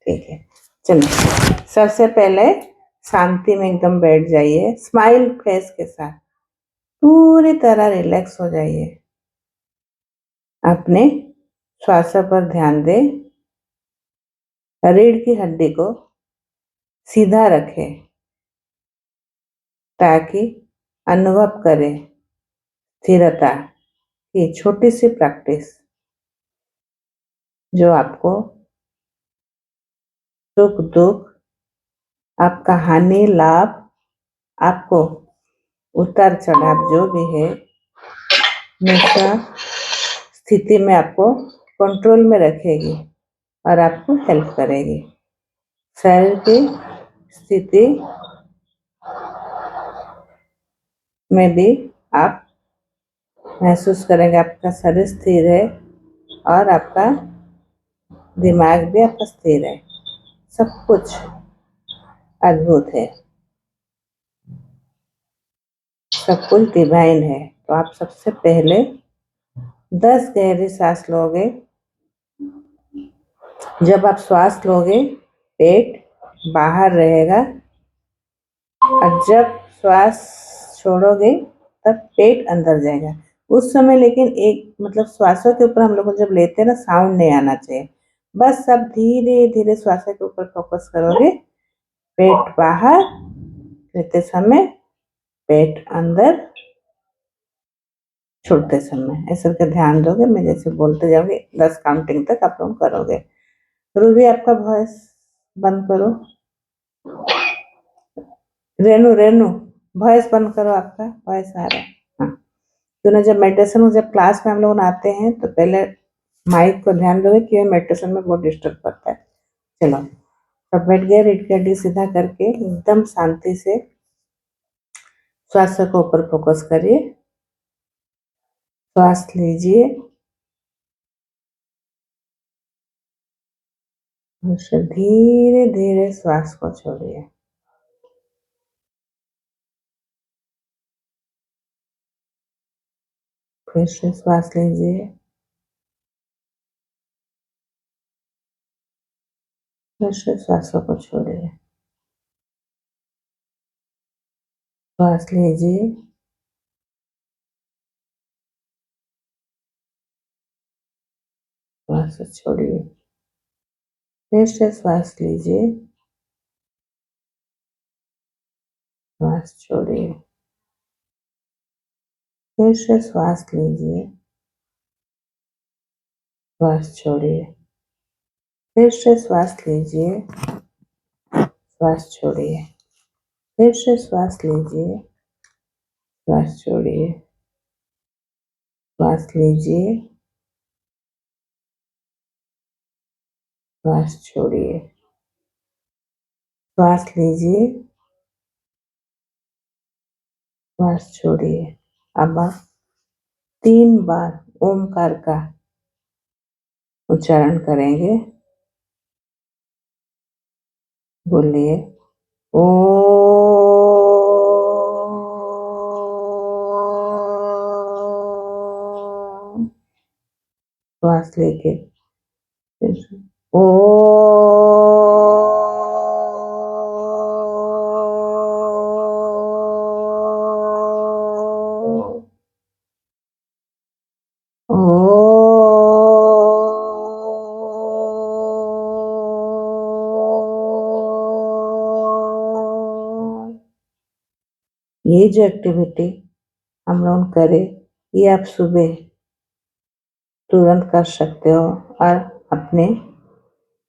ठीक है, चलिए सबसे पहले शांति में एकदम बैठ जाइए, स्माइल फेस के साथ पूरी तरह रिलैक्स हो जाइए। अपने श्वास पर ध्यान दें, रीढ़ की हड्डी को सीधा रखें ताकि अनुभव करें स्थिरता की छोटी सी प्रैक्टिस जो आपको सुख दुख, आपका हानि लाभ, आपको उतार चढ़ाव जो भी है हमेशा स्थिति में आपको कंट्रोल में रखेगी और आपको हेल्प करेगी। शरीर की स्थिति में भी आप महसूस करेंगे आपका शरीर स्थिर है और आपका दिमाग भी आपका स्थिर है। सब कुछ अद्भुत है, सब कुछ डिवाइन है। तो आप सबसे पहले 10 गहरी सांस लोगे। जब आप श्वास लोगे पेट बाहर रहेगा और जब श्वास छोड़ोगे तब पेट अंदर जाएगा। उस समय लेकिन एक मतलब श्वासों के ऊपर हम लोग जब लेते हैं ना साउंड नहीं आना चाहिए, बस सब धीरे धीरे श्वासों के ऊपर फोकस करोगे। पेट बाहर लेते समय, पेट अंदर छोड़ते समय, ऐसा करके ध्यान दोगे। मैं जैसे बोलते जाओगे 10 काउंटिंग तक आप लोग करोगे। रूबी आपका वॉइस बंद करो। रेनू वॉइस बंद करो, आपका वॉइस आ रहा है। हाँ, क्यों ना जब मेडिटेशन जब क्लास में हम लोग आते हैं तो पहले माइक को ध्यान दोगे कि मेडिटेशन में बहुत डिस्टर्ब करता है। चलो सब बैठ गए, रीढ़ की हड्डी सीधा करके एकदम शांति से श्वास को ऊपर फोकस करिए। श्वास लीजिए और धीरे धीरे श्वास को छोड़िए। फिर से श्वास लीजिए, फिर से श्वासों को छोड़िए। श्वास लीजिए, श्वास छोड़िए। फिर से श्वास लीजिए, श्वास छोड़िए। फिर से श्वास लीजिए, श्वास छोड़िए। फिर से श्वास लीजिए, श्वास छोड़िए। फिर से श्वास लीजिए, श्वास छोड़िए। श्वास लीजिए, श्वास छोड़िए। श्वास लीजिए, श्वास छोड़िए। अब आप 3 बार ओमकार का उच्चारण करेंगे। बोलिए ओ। श्वास लेके फिर से ओ। ये जो एक्टिविटी हम लोग करें, ये आप सुबह तुरंत कर सकते हो और अपने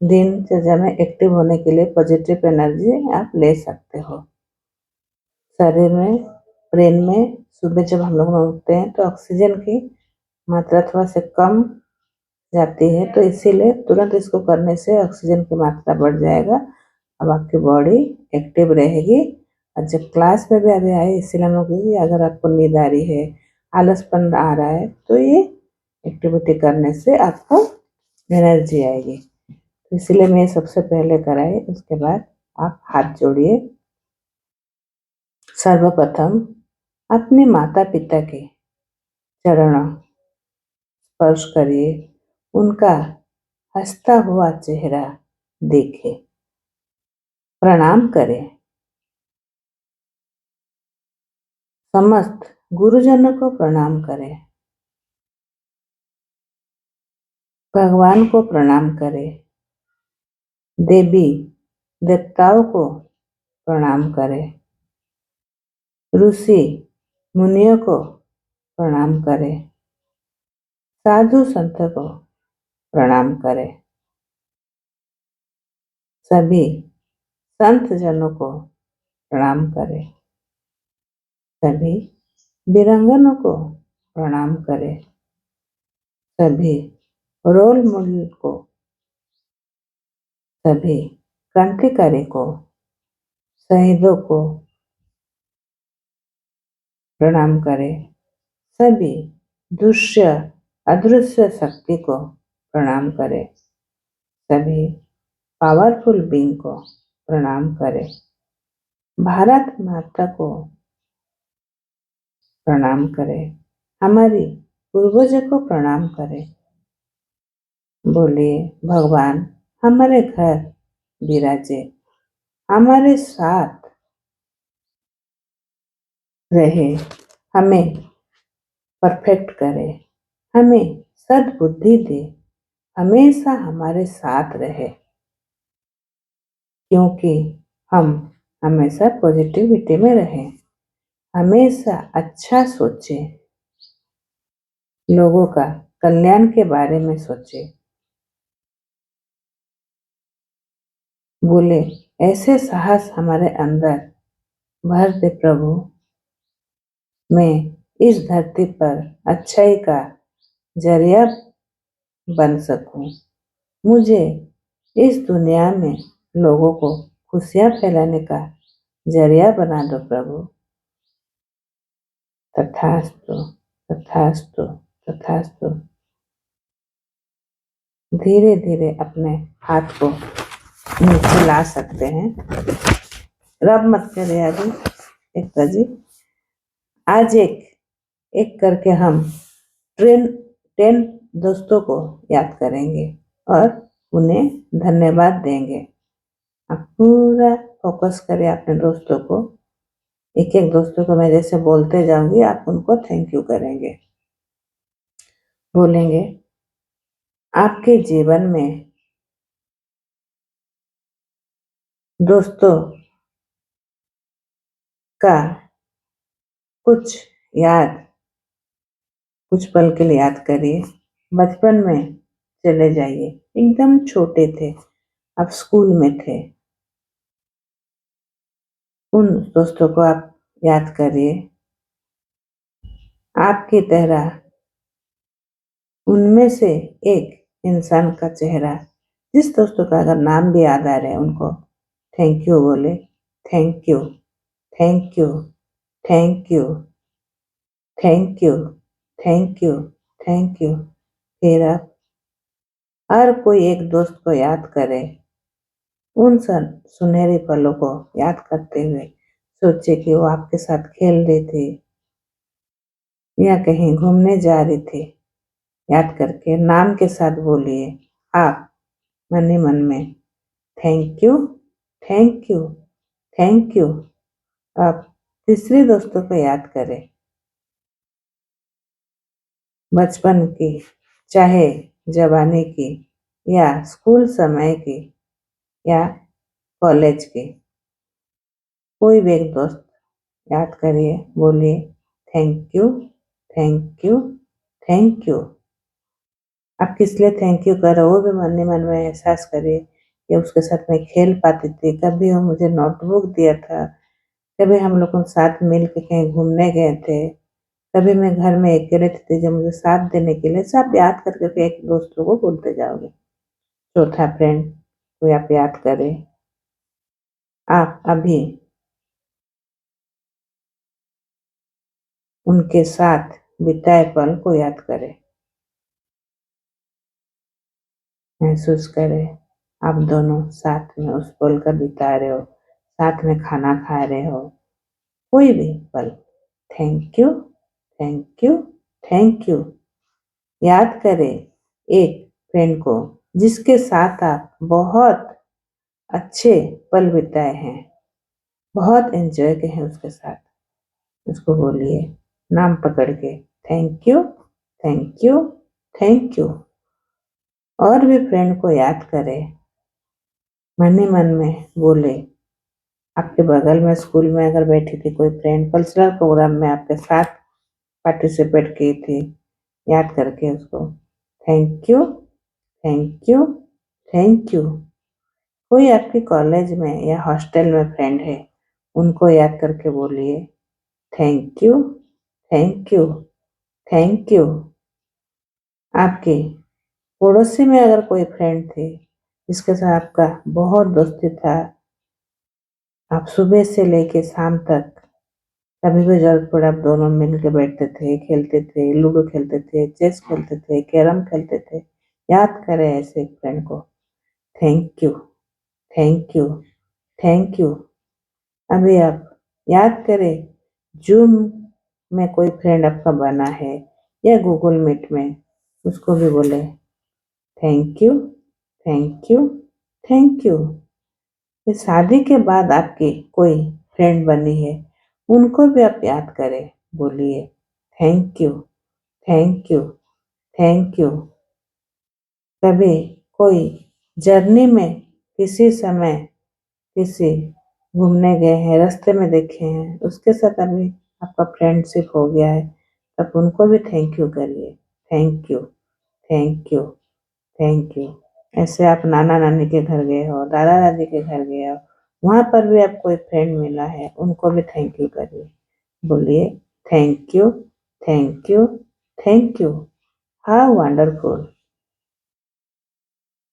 दिनचर्या में एक्टिव होने के लिए पॉजिटिव एनर्जी आप ले सकते हो। शरीर में, ब्रेन में सुबह जब हम लोग उठते हैं तो ऑक्सीजन की मात्रा थोड़ा सा कम जाती है, तो इसीलिए तुरंत इसको करने से ऑक्सीजन की मात्रा बढ़ जाएगा। अब आपकी बॉडी एक्टिव रहेगी। और जब क्लास में भी अभी आए इसीलिए हम लोग अगर आपको नींद आ रही है, आलसपन आ रहा है, तो ये एक्टिविटी करने से आपको एनर्जी आएगी। तो इसलिए मैं सबसे पहले कराई। उसके बाद आप हाथ जोड़िए। सर्वप्रथम अपने माता पिता के चरणों स्पर्श करिए। उनका हंसता हुआ चेहरा देखे, प्रणाम करें। समस्त गुरुजनों को प्रणाम करें, भगवान को प्रणाम करें, देवी देवताओं को प्रणाम करें, ऋषि मुनियों को प्रणाम करें, साधु संत को प्रणाम करें, सभी संत जनों को प्रणाम करें, सभी वीरांगनों को प्रणाम करें, सभी रोल मॉडल को, सभी क्रांतिकारी को, शहीदों को प्रणाम करें, सभी दृश्य अदृश्य शक्ति को प्रणाम करें, सभी पावरफुल बीइंग को प्रणाम करें, भारत माता को प्रणाम करें, हमारी पूर्वजों को प्रणाम करें। बोलिए भगवान हमारे घर विराजे, हमारे साथ रहे, हमें परफेक्ट करे, हमें सद्बुद्धि दे, हमेशा हमारे साथ रहे, क्योंकि हम हमेशा पॉजिटिविटी में रहें, हमेशा अच्छा सोचें, लोगों का कल्याण के बारे में सोचें। बोले ऐसे साहस हमारे अंदर भर दे प्रभु, मैं इस धरती पर अच्छाई का जरिया बन सकूं, मुझे इस दुनिया में लोगों को खुशियां फैलाने का जरिया बना दो प्रभु। तथास्तु, तथास्तु, तथास्तु। धीरे धीरे अपने हाथ को नीचे ला सकते हैं, रब मत करिए अभी एकता जी। आज एक एक करके हम 10 दोस्तों को याद करेंगे और उन्हें धन्यवाद देंगे। आप पूरा फोकस करें अपने दोस्तों को, एक एक दोस्तों को मैं जैसे बोलते जाऊंगी आप उनको थैंक यू करेंगे, बोलेंगे आपके जीवन में दोस्तों का कुछ याद, कुछ पल के लिए याद करिए। बचपन में चले जाइए, एकदम छोटे थे, आप स्कूल में थे, उन दोस्तों को आप याद करिए। आपकी तरह उनमें से एक इंसान का चेहरा, जिस दोस्तों का अगर नाम भी याद आ रहा है उनको थैंक यू बोले, thank you, thank you, thank you, thank you, thank you, thank you. फिर आप हर कोई एक दोस्त को याद करे, उन सुनहरे पलों को याद करते हुए सोचे कि वो आपके साथ खेल रही थी या कहीं घूमने जा रही थी। याद करके नाम के साथ बोलिए आप मन ही मन में thank you, thank you, thank you. आप तीसरे दोस्तों को याद करें, बचपन की, चाहे जवानी की या स्कूल समय की या कॉलेज की, कोई भी एक दोस्त याद करिए, बोलिए thank you, thank you, thank you. आप किस लिए थैंक यू कर रहे हो वो भी मन ही मन में एहसास करिए कि उसके साथ मैं खेल पाती थी, कभी वो मुझे नोटबुक दिया था, कभी हम लोग साथ मिल के कहीं घूमने गए थे, कभी मैं घर में अकेले थी जो मुझे साथ देने के लिए, सब याद करके एक दोस्तों को बोलते जाओगे। चौथा फ्रेंड कोई आप याद करें, आप अभी उनके साथ बिताए पल को याद करें, महसूस करें आप दोनों साथ में उस पल का बिता रहे हो, साथ में खाना खा रहे हो, कोई भी पल। Thank you, thank you, thank you. याद करें एक फ्रेंड को जिसके साथ आप बहुत अच्छे पल बिताए हैं, बहुत एंजॉय किए हैं उसके साथ। उसको बोलिए नाम पकड़ के, thank you, thank you, thank you. और भी फ्रेंड को याद करें, मन ही मन में बोले। आपके बगल में स्कूल में अगर बैठी थी कोई फ्रेंड, कल्चरल प्रोग्राम में आपके साथ पार्टिसिपेट की थी, याद करके उसको thank you, thank you, thank you. कोई आपके कॉलेज में या हॉस्टल में फ्रेंड है, उनको याद करके बोलिए thank you, thank you, thank you. आपके पड़ोसी में अगर कोई फ्रेंड थे जिसके साथ आपका बहुत दोस्ती था, आप सुबह से लेके शाम तक कभी भी जरूरत पड़े आप दोनों मिल के बैठते थे, खेलते थे, लूडो खेलते थे, चेस खेलते थे, कैरम खेलते थे, याद करें ऐसे एक फ्रेंड को। Thank you, thank you, thank you. अभी आप याद करें, जूम में कोई फ्रेंड आपका बना है या गूगल मीट में, उसको भी बोले thank you, thank you, thank you. फिर शादी के बाद आपकी कोई फ्रेंड बनी है, उनको भी आप याद करें, बोलिए thank you, thank you, thank you. कभी कोई जर्नी में किसी समय किसी घूमने गए हैं, रास्ते में देखे हैं, उसके साथ अभी आपका फ्रेंडशिप हो गया है, तब उनको भी थैंक यू करिए। Thank you, thank you, thank you. ऐसे आप नाना नानी के घर गए हो, दादा दादी के घर गए हो, वहाँ पर भी आप कोई फ्रेंड मिला है, उनको भी थैंक यू करिए। बोलिए thank you, thank you, thank you. How wonderful.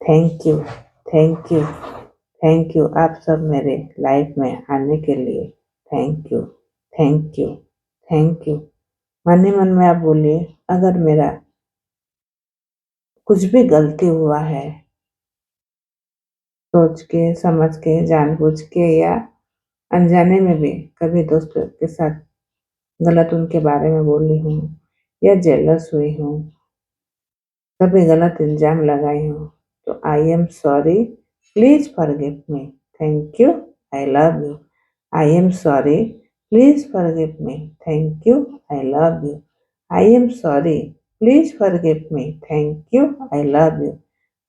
Thank you, thank you, thank you. आप सब मेरे लाइफ में आने के लिए thank you, thank you, thank you. मन ही मन में आप बोलिए, अगर मेरा कुछ भी गलती हुआ है, सोच के, समझ के, जानबूझ के या अनजाने में भी कभी दोस्त के साथ गलत उनके बारे में बोली हूँ या जेलस हुई हूँ, कभी गलत इल्जाम लगाई हूँ, तो I am sorry, please forgive me, thank you, I love you. I am sorry, please forgive me, thank you, I love you. I am sorry, please forgive me, thank you, I love you.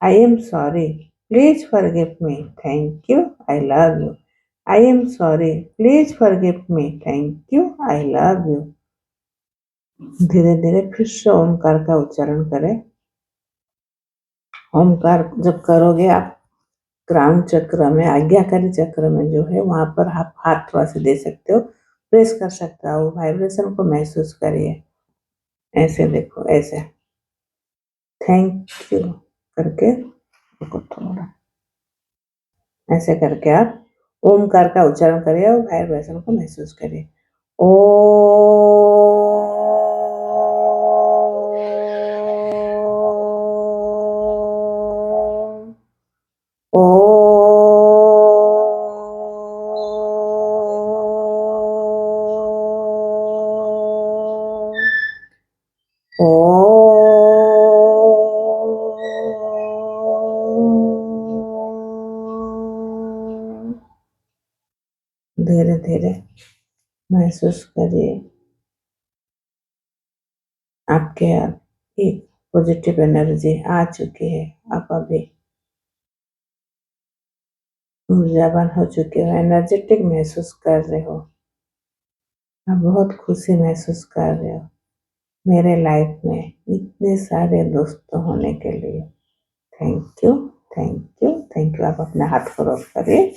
I am sorry, please forgive me, thank you, I love you. I am sorry, please forgive me, thank you, I love you. धीरे धीरे फिर से ओमकार का उच्चारण करें। ओमकार जब करोगे आप, क्राउन चक्र में, आज्ञाकारी चक्र में जो है, वहां पर आप हाथ थोड़ा सा दे सकते हो, प्रेस कर सकते हो, वाइब्रेशन को महसूस करिए। ऐसे देखो, ऐसे थैंक यू करके, देखो थोड़ा ऐसे करके आप ओमकार का उच्चारण करिए और वाइब्रेशन को महसूस करिए। ओ ओ ओ धीरे धीरे महसूस करिए आपके एक पॉजिटिव एनर्जी आ चुकी है। आप अभी ऊर्जावान हो चुके हो, एनर्जेटिक महसूस कर रहे हो, आप बहुत खुशी महसूस कर रहे हो मेरे लाइफ में इतने सारे दोस्त होने के लिए। Thank you, thank you, thank you. आप अपने हाथ को रब करिए।